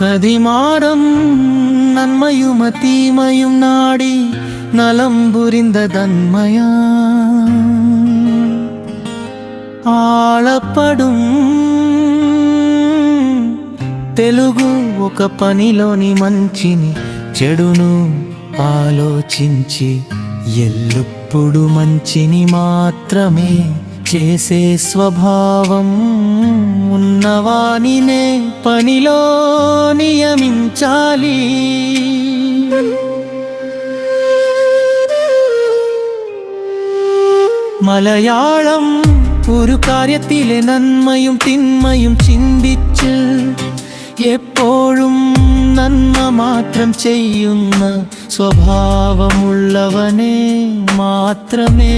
കതിമാരം നന്മയും തീമയും നാടി നലം പുരിന്തതന്മയ ఆళపడం తెలుగు ఒక పనిలోని మంచిని చెడును ఆలోచించి ఎల్లప్పుడూ మంచిని మాత్రమే చేసే స్వభావం ఉన్నవానినే పనిలో నియమించాలి. മലയാളം ഒരു കാര്യത്തിലെ നന്മയും തിന്മയും ചിന്തിച്ച് എപ്പോഴും നന്മ മാത്രം ചെയ്യുന്ന സ്വഭാവമുള്ളവനെ മാത്രമേ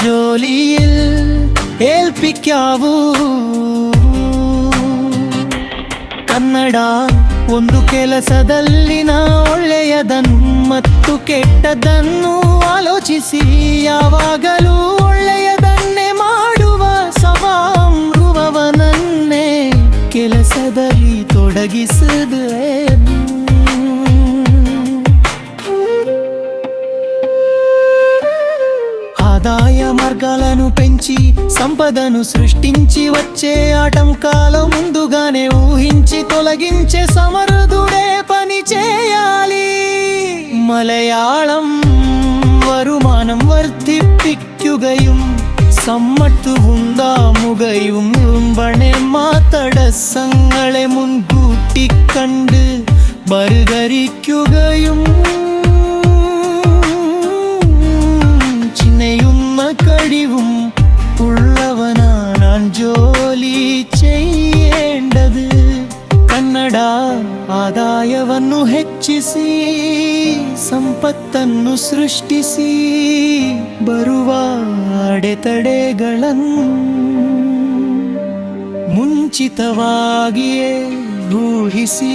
ജോലിയിൽ ഏൽപ്പിക്കാവൂ. ಕನ್ನಡ ಒಂದು ಕೆಲಸದಲ್ಲಿನ ಒಳ್ಳೆಯದನ್ನು ಮತ್ತು ಕೆಟ್ಟದನ್ನು ಆಲೋಚಿಸಿ ಯಾವಾಗಲೂ ಒಳ್ಳೆಯದನ್ನೇ ಮಾಡುವ ಸ್ವಭಾವವನ್ನೇ ಕೆಲಸದಲ್ಲಿ ತೊಡಗಿಸಿದೆ. ఆదాయ మార్గాలను పెంచి సంపదను సృష్టించి వచ్చే ఆటంకాల ముందుగానే ఊహించి తొలగించే సమర్థుడే పని చేయాలి. മലയാളം വരുമാനം വർദ്ധിപ്പിക്കുകയും സമ്മത്ത് ഉണ്ടാവുകയും തടസ്സങ്ങളെ മുൻകൂട്ടി കണ്ട് പരിഹരിക്കുകയും കഴിവും ഉള്ളവനാണ് ജോലി ചെയ്യേണ്ടത്. ಕನ್ನಡ ಆದಾಯವನ್ನು ಹೆಚ್ಚಿಸಿ ಸಂಪತ್ತನ್ನು ಸೃಷ್ಟಿಸಿ ಬರುವ ಅಡೆತಡೆಗಳನ್ನು ಮುಂಚಿತವಾಗಿಯೇ ಊಹಿಸಿ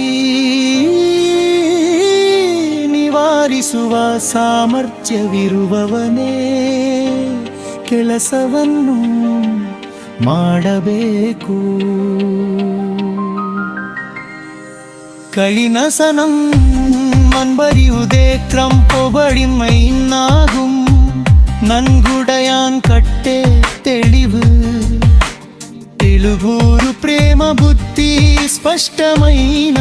ನಿವಾರಿಸುವ ಸಾಮರ್ಥ್ಯವಿರುವವನೇ ಕೆಲಸವನ್ನು ಮಾಡಬೇಕು. കളിനസനം മൺപരിയുതേ ക്രംപൊബടിമൈന്നാകും നൻകുടയാൻ കട്ടെ തെളിവ് తెలుగూరు ప్రేమ బుద్ధి స్పష్టమైన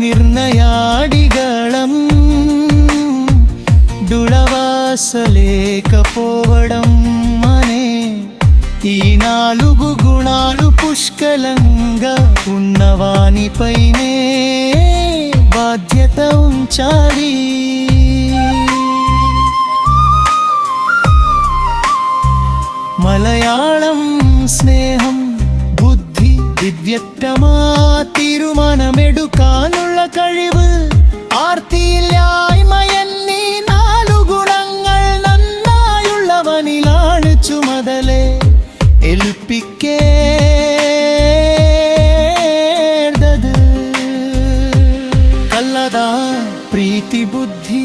నిర్ణయాడిగళం దుళవాసలేకపోవడం అనే ఈ 4 గుణాలు పుష్కలంగా ఉన్నవానిపైనే బాధ్యత ఉంచాలి. മലയാളം സ്നേഹം ബുദ്ധി ദിവ്യക്തമാ തീരുമാനമെടുക്കാനുള്ള കഴിവ് ആർത്തിയില്ലായ്മയെന്നീ 4 ഗുണങ്ങൾ നന്നായുള്ളവനിലാണ് ചുമതല ഏൽപ്പിക്കേണ്ടത്. ಕಲ್ಲದ ಪ್ರೀತಿ ಬುದ್ಧಿ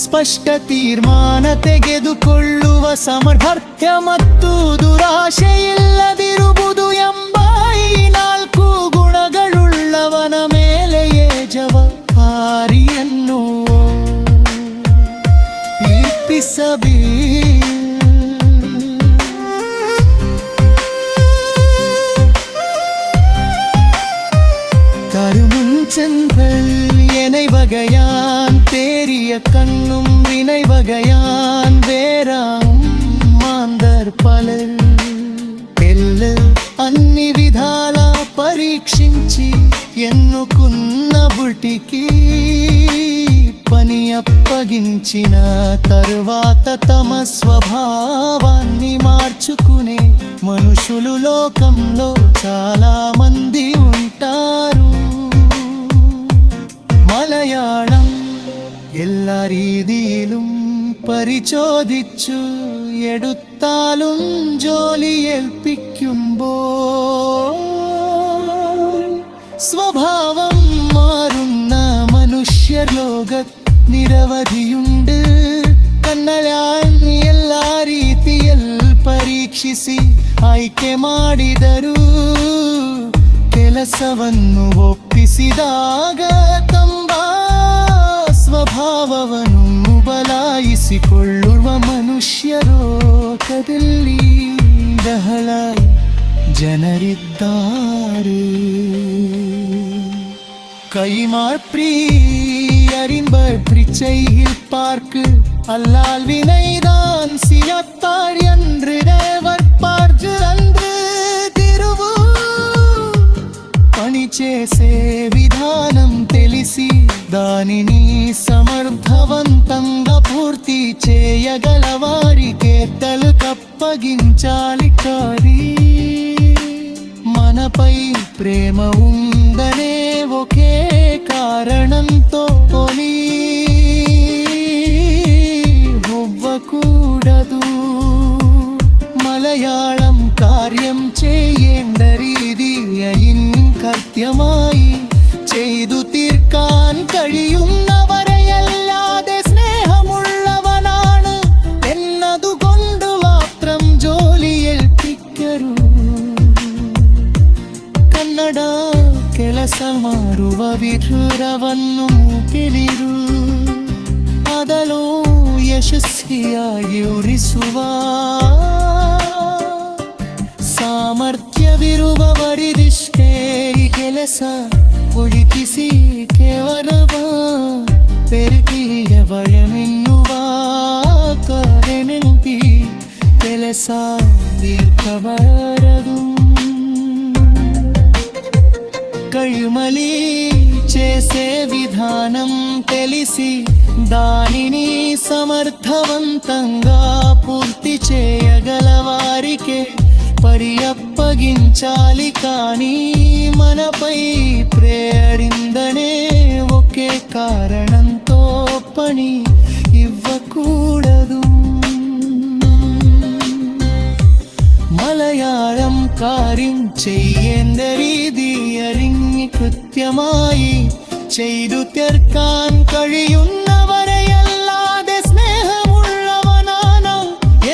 ಸ್ಪಷ್ಟ ತೀರ್ಮಾನ ತೆಗೆದುಕೊಳ್ಳುವ ಸಾಮರ್ಥ್ಯ ಮತ್ತು ದುರಾಶೆಯಿಲ್ಲದಿರುವುದು ಎಂಬ ಈ 4 ಗುಣಗಳುಳ್ಳವನ ಮೇಲೆಯೇ ಜವಾಬ್ದಾರಿಯನ್ನು ಇರಿಸಬೇಕು. கருமுஞ்சென்றல் எனை வகையான் தேறிய கண்ணும் வினை வகையான் வேறாம் மாந்தர் பலர் ఎల్ల అన్ని విధాల పరీక్షించి ఎన్నుకున్న బుటికి పని అప్పగించిన తరువాత తమ స్వభావాన్ని మార్చుకునే మనుషులు లోకంలో చాలా మంది ఉంటారు. മലയാളം എല്ലാ രീതിയിലും പരിശോധിച്ചു എടുത്താലും ജോലി ഏൽപ്പിക്കുമ്പോൾ സ്വഭാവം മാറുന്ന മനുഷ്യർ ലോകത്ത് നിരവധിയുണ്ട്. കന്നഡ എല്ലാ രീതിയിൽ പരീക്ഷിಸಿ ಆಯ್ಕೆ ಮಾಡಿದರು. ಕೆಲಸವನ್ನು ಒಪ್ಪಿಸಿದಾಗ ತಮ್ಮ ಸ್ವಭಾವವನ್ನು ಬದಲಾಯಿಸಿಕೊಳ್ಳುವ ಮನುಷ್ಯ ಲೋಕದಲ್ಲಿ ಬಹಳ ಜನರಿದ್ದಾರೆ. கைமாற்றி அறிம்பர் பிரிச்சை பார்க்கு அல்லால் வினைதான் சியப்பார் என்று தேவர்பார்ஜு அன்று తిరువు పని చేసే విధానం తెలిసి దానిని సమర్థవంతంగా పూర్తి చేయగల వారికే తలకప్పగించాలి. కారి మనపై ప్రేమ ఉందనే ఒకే కారణంతో ఒవ్వకూడదు. മലയാളം കാര്യം ചെയ്യേണ്ട രീതിയിൽ കൃത്യമായി ചെയ്തു തീർക്കാൻ കഴിയുന്നവരെയല്ലാതെ സ്നേഹമുള്ളവനാണ് എന്നതുകൊണ്ട് മാത്രം ജോലി ഏൽപ്പിക്കരുത്. ಕನ್ನಡ ಕೆಲಸ ಮಾಡುವ ವಿಧುರವನ್ನು ಕೇಳಿರು, ಅದಲು ಯಶಸ್ವಿಯಾಗಿ ಉರಿಸುವ ಸಾಮರ್ಥ್ಯವಿರುವವರಿದಿಷ್ಟೇ ಈ ಕೆಲಸ. ಒಳಿತಿಸಿ ಕೇವಲವ ಪೆರುಗಿಯ ಭಯವೆನ್ನುವ ಕಾರಣೆಂಪಿ ಕೆಲಸ ದೀರ್ಘಬಾರದು. కైమలి చేసే విధానం తెలిసి దానిని సమర్థవంతంగా పూర్తి చేయగల వారికే పరియప్పగించాలి. కానీ మనపై ప్రేరిందనే ఒకే కారణంతో పని ఇవ్వకూడదు. മലയാളം കാര്യം ചെയ്യേണ്ട രീതി അറിഞ്ഞ് കൃത്യമായി ചെയ്തു തീർക്കാൻ കഴിയുന്നവരെയല്ലാതെ സ്നേഹമുള്ളവനാണ്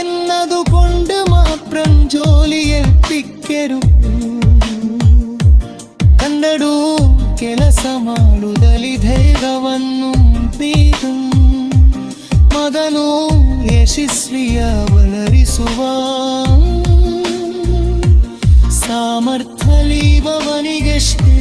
എന്നതുകൊണ്ട് മാത്രം ജോലി ಏಲ್ಪಿക്കരുത്. ಕನ್ನಡು ಕೆಲಸ ಮಾಡುವುದಲಿ ಧೈರ್ಯವನ್ನು ಬೀರು ಮೊದಲು ಯಶಸ್ವಿಯ ವಲರಿಸುವ ಸಾಮರ್ಥ್ಯಲಿವವನಿಗಷ್ಟೇ